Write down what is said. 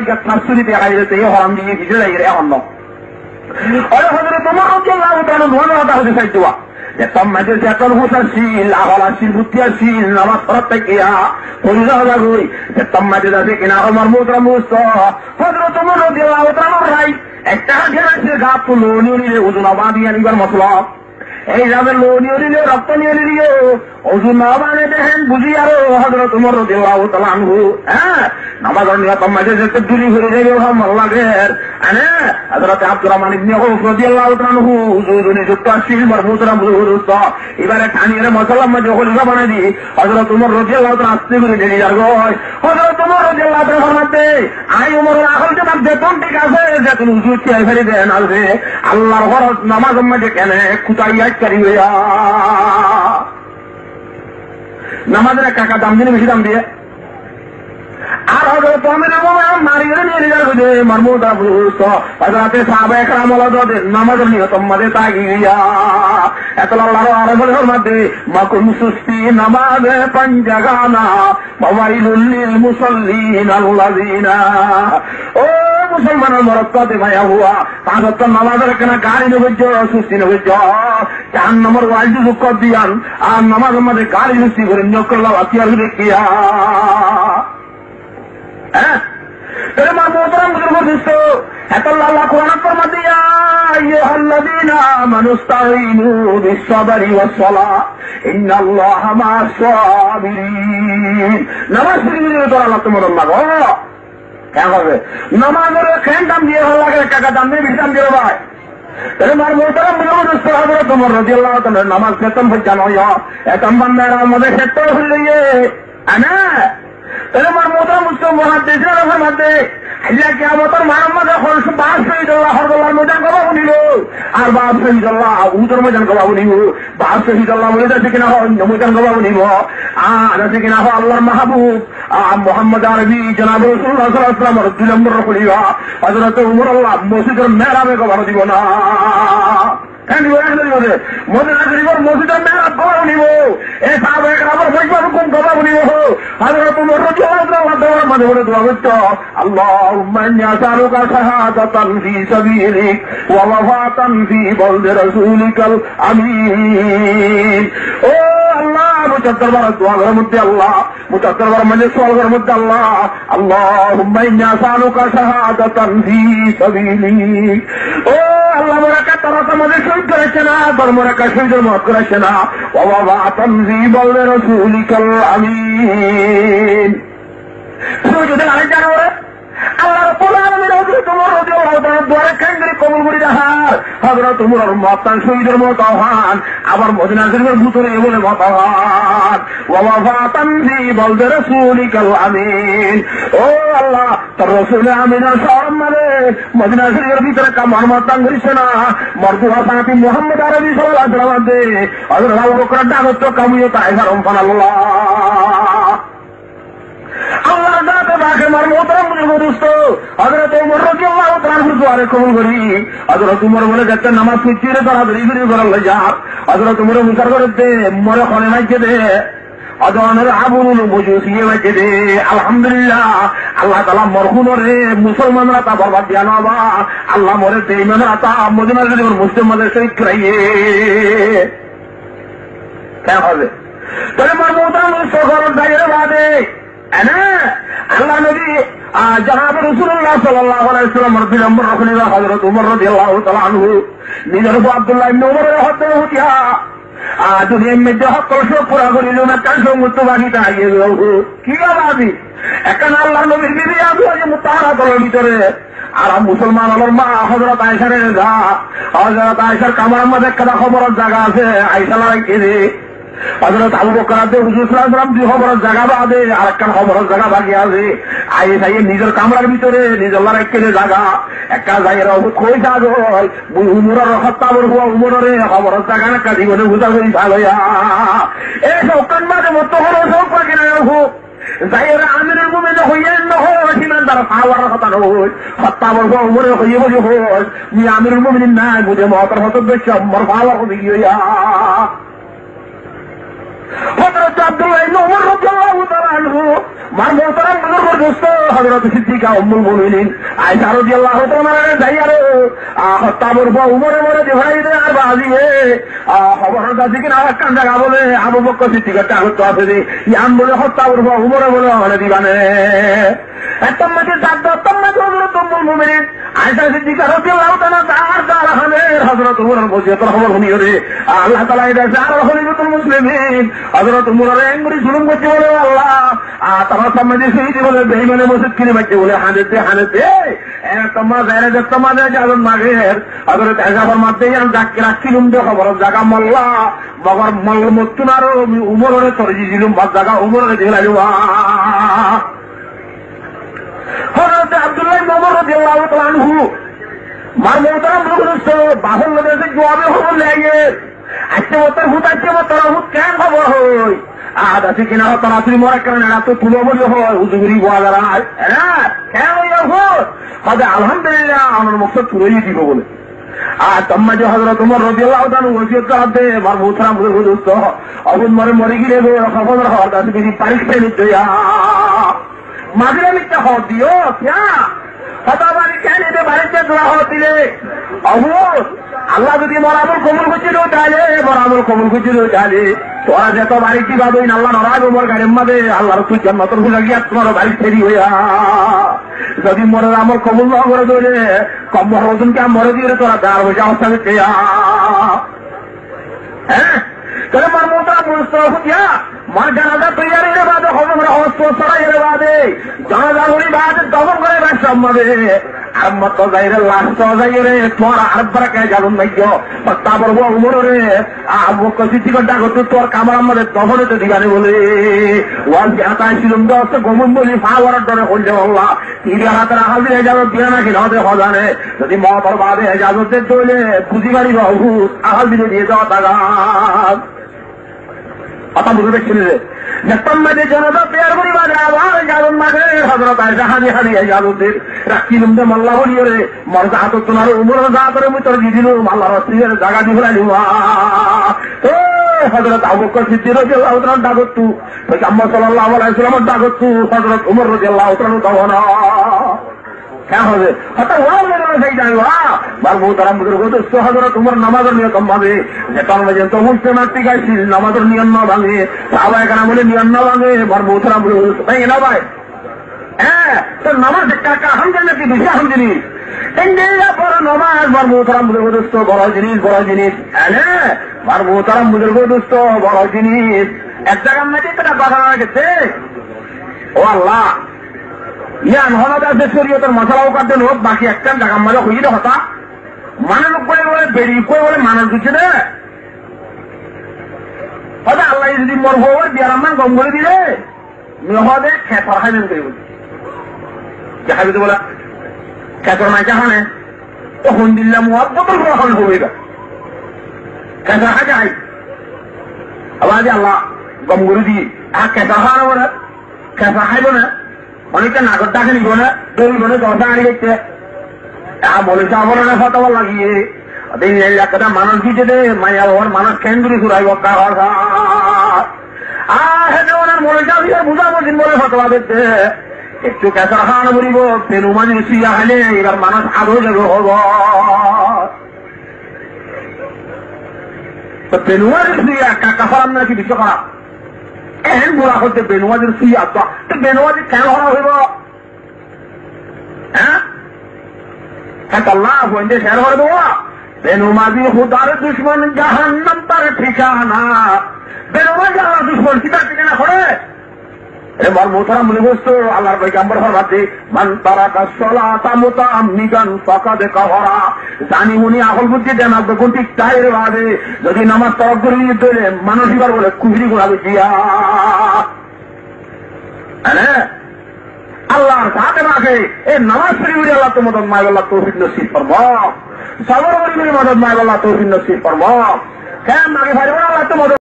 লাগে শাশুড়িতে আইলেতে হরাম দিয়ে কিছু লাগে এখন ওই হজরত তোমার রাদিয়াল্লাহু তাআলা নোয়াটা হতে চাইতোয়া যে তোমাদের চেতন হুসাশীল আহলাশীল বুদ্ধিশীল নামাজ পড়তে গিয়া পরিজা লাগই যে তোমাদের আছে কিনা আমার মুদ্রা মুস্ত হযরত ওমর রাদিয়াল্লাহু তাআলা রাই একটা হাদিসের গাপ লোনিরে ওজন বাঁধি আনিবার মতলব এই যাবে লোনিরে রক্ত নিয়ে নিও ওজন না বানে দেখেন বুঝি আরো হযরত ওমর রাদিয়াল্লাহু তাআলা আনহু নামাজের নিয়ত তোমাদের যেতে দূরি হয়ে যাবে আমার লাগে হযরত আব্দুর রহমান ইবনে আউফ রাদিয়াল্লাহু তাআলা আনহু ওজনে যুক্ত ছিল মারফুতরা মুরুস্ত এবারে কানিরে মশলা মধ্যে খলিফা বানাই দি হযরত ওমর রাদিয়াল্লাহু তাআলা আস্তে করে নিয়ে যার গয় হযরত ওমর রাদিয়াল্লাহু তাআলা ফরমাতে আই ওমরের আকল যে বেতন ঠিক আছে যে তুমি উজু চাই ফেলে দেন আছে আল্লাহর ফরজ নামাজের মধ্যে কেন কুতাই আইকারি হইয়া নামাজের কাকা দাম দিনে বেশি দাম দিয়ে আর হযরত আমির মুমিনিন মারিয়ে নিয়ে যার গজে মারমুদা বুঝতো হযরত সাহাবায়ে কেরাম ওলাদের নামাজের নিয়ত মধ্যে তাগিয়া এত আল্লাহর আরবের মধ্যে মাকুম সুস্তি নামাজে পাঞ্জাগানা মাওয়াইলুল লিল মুসাল্লিন আল্লাযিনা ও মুসলমানের মরক্কাতে ভাইয়া হুয়া পাঁচ ওয়াক্ত নামাজের কেনা গাড়ি নবজ্জ সুস্তি নবজ্জ জাহান্নামের ওয়াইজ যুক্ত দিয়ান আর নামাজের মধ্যে গাড়ি সুস্তি করে নিয়োগ করলাম আতিয়ার দেখিয়া আমার মোহতারাম বুজুর্গ এত আল্লাহ কোরআন ফরমাতে ইয়া আইয়ুহাল্লাযীনা আমানু ইসতাঈনু বিস-সাবরি ওয়াস-সালাহ ইন্নাল্লাহা মা'আস-সাবিরিন নামাজ পড়িয়ে তো আল্লাহ তোমার লাগো কেন হবে নামাজের কেন দাম দিয়ে ভালো লাগে টাকা দাম দিয়ে দাম দিয়ে ভাই আমার মোহতারাম বুজুর্গ সাহাবারা তোমার রাদিয়াল্লাহু তাআলা নামাজ বেতন জানো এতম বান্দারা আমাদের ক্ষেত্র হইলে আনা আমার মোহতারাম মুসলিম মুহাদ্দিসরা ফরমাতে আল্লাহ কিয়ামতের মানবদের খরচ বাস শহীদুল্লাহ হরদুল্লাহ ময়দান কবা বলিল আর বাস শহীদুল্লাহ উহুদের ময়দান কবা বলিব বাস শহীদুল্লাহ বলে যাচ্ছে কিনা অন্য ময়দান কবা বলিব আর আছে কিনা আল্লাহর মাহবুব মুহাম্মদ আরবি জনাব রাসূলুল্লাহ সাল্লাল্লাহু আলাইহি ওয়াসাল্লাম দুই নম্বর খলিফা হযরত ওমর আল্লাহ মসজিদের মেহরাবে কবা দিব না মসজিদের মেহরাব কবা বলিব এই সাহাবায়ে কেরামের মজমা হুকুম কবা বলিব হযরত ওমর রাদিয়াল্লাহু তাআলা মধ্যে বলে দোয়া করত আল্লাহুম্মা ইন্নী আসআলুকা শাহাদাতান ফি সাবিলিক ওয়া ওয়াফাতান ফি বালদি রাসূলিকাল আমিন ও আল্লাহ মুতাদ্দার বার দোয়া করার মধ্যে আল্লাহ মুতাদ্দার বার মানে সওয়াল করার মধ্যে আল্লাহ আল্লাহুম্মা ইন্নী আসআলুকা শাহাদাতান ফি সাবিলিক ও আল্লাহ মোরাকা তারা তোমাদের শহীদ করেছে না ধর্মরেখা শহীদের মত করেছে না ওয়া ওয়াফাতান ফি বালদি রাসূলিকাল আমিন যদি আরেক জানা ওরে আল্লাহ রাব্বুল আলামিন তোমার রাদিয়াল্লাহু তাআলা দোয়ারে কেন্দ্রে কবুল করে রাখার হযরত ওমর মাতান শহীদের মত আহ্বান আবার মদিনা শরীফের ভিতরে বলে মত আহ্বান ওয়া ওয়াফাতান ফি বালদি রাসূলিকাল আমিন ও আল্লাহ তোর রাসূল আমিনের সম্মানে মদিনা শরীফের ভিতরে কামার মাতান করিছে না মরদুয়া সাহাবী মুহাম্মদ আরবি সাল্লাল্লাহু আলাইহি ওয়াসাল্লাম দে হযরত আবু বকর দাওয়াত কামিয়ে তাইফার সুবহানাল্লাহ আল্লাহ দাতে বাকে মার মোহতারাম বুজুর্গ হযরত ওমর রাদিয়াল্লাহু তাআলা দুয়ারে কবুল করি হযরত ওমর বলে যাচ্ছে নামাজ পড়তে তাড়াতাড়ি করে করাল যা হযরত ওমর মুসার করতে মরে খনে মাইকে দে আদানের আবুল বুজুসিয়ে মাইকে দে আলহামদুলিল্লাহ আল্লাহ তাআলা মরহুমরে মুসলমানরা তা বরবাদ দিয়া না বা আল্লাহ মরে বেঈমানরা তা মদিনা শরীফের মুসলমানদের শহীদ করাইয়ে কেন হবে তাহলে মার মোহতারাম সরকার দায়ের বাদে আল্লাহ নবী জনাব রাসূলুল্লাহ সাল্লাল্লাহু আলাইহি ওয়াসাল্লাম দুই নম্বর খলিফা হযরত ওমর রাদিয়াল্লাহু তাআলা আনহু নিজের আব্দুল্লাহ ইবনে ওমরের হত্যা হইয়া দুনিয়ার মধ্যে হক পুরা করিল না তার সমস্ত বাণীতে আগে কি বাবি এখন আল্লাহ নবীর বিবি আবু মুতাহারা করার ভিতরে আর মুসলমান হলোর মা হযরত আয়েশার যা হযরত আয়েশার কামার মধ্যে একটা খবরের জায়গা আছে আয়েশা লাগাইছে রে হযরত আবু বকর হুজুর সাল্লাল্লাহু আলাইহি ওয়াসাল্লাম দুই খবরের জায়গা বাদে আর একটা খবরের জায়গা বাকি আছে আয়েশা নিজের কামরার ভিতরে নিজের লাগাইছে জায়গা একটা জায়গার অবুত কই যাগো উমরের হত্যাবর হওয়া উমরের খবরের জায়গা একটা জীবনে বুঝা করি ভালোয়া এই সকান মাঝে মত হলো সব পাকি না হোক জায়গা আমিরুল মুমিনিন হইয়েন না হয় সীমান দ্বারা পাওয়ার কথা নয় হত্যাবর হওয়া উমরের হইয়ে বলি হয় মি আমিরুল মুমিনিন না বুঝে মহতর হত বেশ মর পাওয়ার হয়ে গিয়া হযরত আব্দুল্লাহ ইবনে উমর রাদিয়াল্লাহু তাআলা আনহু মার মোহতারাম বুজুর্গ দোস্ত হযরত সিদ্দিকা উম্মুল মুমিনিন আয়েশা রাদিয়াল্লাহু তাআলা যাইয়ারে হত্তাবর বা উমরে মরে দিভাইতে আর বাজিয়ে খবর আছে কিনা কান জায়গা বলে আবু বকর সিদ্দিকের টাগত আছে যে ইয়াম বলে হত্তাবর বা উমরে বলে হলে দিবানে একটা মাঝে হযরত উম্মুল মুমিনিন আয়েশা সিদ্দিকা রাদিয়াল্লাহু তাআলা তার দারহামের হযরত উমরের বসিয়তের খবর শুনিয়ে রে আল্লাহ তাআলা এটা আর খলিফাতুল মুসলিমিন হযরত উমরের এঙ্গুরি জুলুম করতে বলে আল্লাহ তোমার সামনে শহীদ বলে বেঈমানে মসজিদ কিনে বাইতে বলে হানেতে তোমার যারা যে তোমাদের যাবেন মাগের হযরত আয়েশার মধ্যে যাকে রাখিলুম দে খবর জায়গা মোল্লা মগর মল মতুনার উমরের তরজি দিলুম বাদ জায়গা উমরের দিলাইলু হযরত আব্দুল্লাহ ইবনে উমর রাদিয়াল্লাহু তাআলা আনহু মার মোহতারাম বুজুর্গ বাহুল নদীতে জবাবে খবর লাগে আজকে মতার হুত কেন খবর হই আজ আছে কিনা তাড়াতাড়ি মরে কারণ এরা তো তুলো বলি হয় হুজুরি বোয়া যারা হ্যাঁ কেন হবে আলহামদুলিল্লাহ আমার মুখ তুলেই দিব বলে আর তোমার যে হযরত উমর রাদিয়াল্লাহু তাআলা ওসিয়ত করতে মার মোহতারাম বুজুর্গ অবুদ মরে মরে গিয়ে খবর হওয়ার কাছে বেশি পরীক্ষা নিতে মাঝে মিথ্যা হওয়া দিও ক্যা হতাবাড়ি কেন এতে বাড়িতে দোয়া হওয়া দিলে অবুদ আল্লাহ যদি মরামুল কবুল করছিল তাহলে মরামুল কবুল করছিল তাহলে তোরা যত বাড়িটি পাবই আল্লাহ নরাজ উমর গাড়ির মাঝে আল্লাহর তুই জান্নাতের হুজা গিয়া তোমার বাড়ি ফেরি হইয়া যদি মরে আমল কবুল না করে দিলে কম মরজনকে মরে দিয়ে তোরা দাঁড় হয়ে অবস্থা দিতে হ্যাঁ তাহলে মার মোটা বুঝতে মার জানাজা তৈয়ারের বাদে হজম অস্ত্র সরাইয়ের বাদে জানাজা গুলি বাদে দমন করে ব্যবসা মাঝে আর মত যাইরে লাশ যাইরে তোর আরবার কে যাবেন নাই তারপর উমর রে সিদ্ধি ঘন্টা করতে তোর কামার আমাদের দমনেতে দিবানে বলে ওয়াল হাতায় ছিলাম দশ গমন বলি ফাওয়ার ডরে হইলে আল্লাহ তিন হাতের হাজির হয়ে যাবে বিয়া নাকি নদে হজানে যদি মহাপর বাদে যাবে তৈলে খুঁজি বাড়ি বাবু আহাল দিলে দিয়ে যাওয়া টাকা কথা বুঝে দেখছিলি রে যে জনতা পেয়ার করি বাজে আবার যাবেন মাঝে হযরত আয়েশা হারিয়ে যাবেন রাখিলুম দে মাল্লা বলিও রে মরজা হাত তোমার উমরের যা করে মুই তোর দিয়ে দিলুম আল্লাহর রাসূলের জায়গা দিয়ে ফেলাইলুম ও হযরত আবু বকর সিদ্দিক রাদিয়াল্লাহু তাআলা ডাকতু পয়গম্বর সাল্লাল্লাহু আলাইহি ওয়াসাল্লাম ডাকতু হযরত উমর রাদিয়াল্লাহু তাআলা দাওয়ানা क्या हो गए हता हुआ मेरे में सही जाएगा बाल मोहतरम बुजुर्ग दोस्तों हजरत उमर नामाजर नियम भांगे যেতন পর্যন্ত মুসলিম টিকাইছিল নামাজের নিয়ম না ভাঙে সাহাবায়ে কেরাম বলে নিয়ম না ভাঙে বাল মোহতরম বুজুর্গ ভাই না ভাই হ্যাঁ তো নামাজ একটা আহম জানা কি বেশি আহম জিনিস ইন্দিরা পর নামাজ বাল মোহতরম বুজুর্গ দোস্তෝ বড় জিনিস হ্যাঁ বাল মোহতরম বুজুর্গ দোস্তෝ বড় জিনিস এক জায়গার মধ্যে একটা কথা গেছে ও আল্লাহ ইয়ান হলাদা যে শরীয়তের মশলাও কাটেন হোক বাকি একটা জায়গার মধ্যে হইলে হতা মানুষ করে বলে বেরিয়ে করে বলে মানুষ দিচ্ছে রে হয়তো আল্লাহ যদি মর হওয়ার বিয়ার আমার গম করে দিলে মেহদে খেতর খাইবেন করে বলি খাইবে তো বলা খেতর নাই চাহানে তখন দিল্লাম বোতল গ্রহণ হবে খেতর খাই যাই আবার আল্লাহ গম করে দিয়ে আর খেতর খাওয়ানো না খেতর খাইব না অনেকটা নাগর ডাকে নিব না দৌড়ব না দশা আনি দেখছে বলেছে আমার ফটো লাগিয়ে একটা মানুষ দিতে দে মাইয়া ওর মানুষ কেন্দ্রি ঘুরাইব ওনার মনে চাও বুঝাবো বলে ফটো দেখতে একটু কেঁচা খাওয়ানো বলিব পেনু মাঝে শুইয়া হলে এবার মানুষ আরো যাবে হব তো পেনু মাঝে শুইয়া কাকা ফলাম নাকি বিশ্ব করা এহেন গোড়া করতে বেনুয়াজির শুই আসবা তো বেনুয়াজি কেন হরা হইব হ্যাঁ আল্লাহ বন্ধে শের হয়ে দেওয়া বেনুমাজি হুদার দুশ্মন জাহান্নাম তার ঠিকানা বেনুমাজি আল্লাহ দুশ্মন কি তার ঠিকানা করে এবার মোহতারাম মনে বসতো আল্লাহর পয়গম্বর হরমাতে মান তারাকা সলাতা মুতাআম্মিদান ফাকাদ কাফারা জানি মুনি আকল বুদ্ধি দেন আপনি কোন ঠিক তাইর বাদে যদি নামাজ তরক করে নিয়ে দিলে মানসিকভাবে বলে কুফরি গুনাহ দিয়া হ্যাঁ আল্লাহর সাথে রাখে এই নামাজ পড়ি আল্লাহ তো মদদ মায় আল্লাহ তৌফিক নসিব ফরমাও সবর করি মদদ মায় আল্লাহ তৌফিক নসিব ফরমাও কেন আগে ভাই আল্লাহ তো মদদ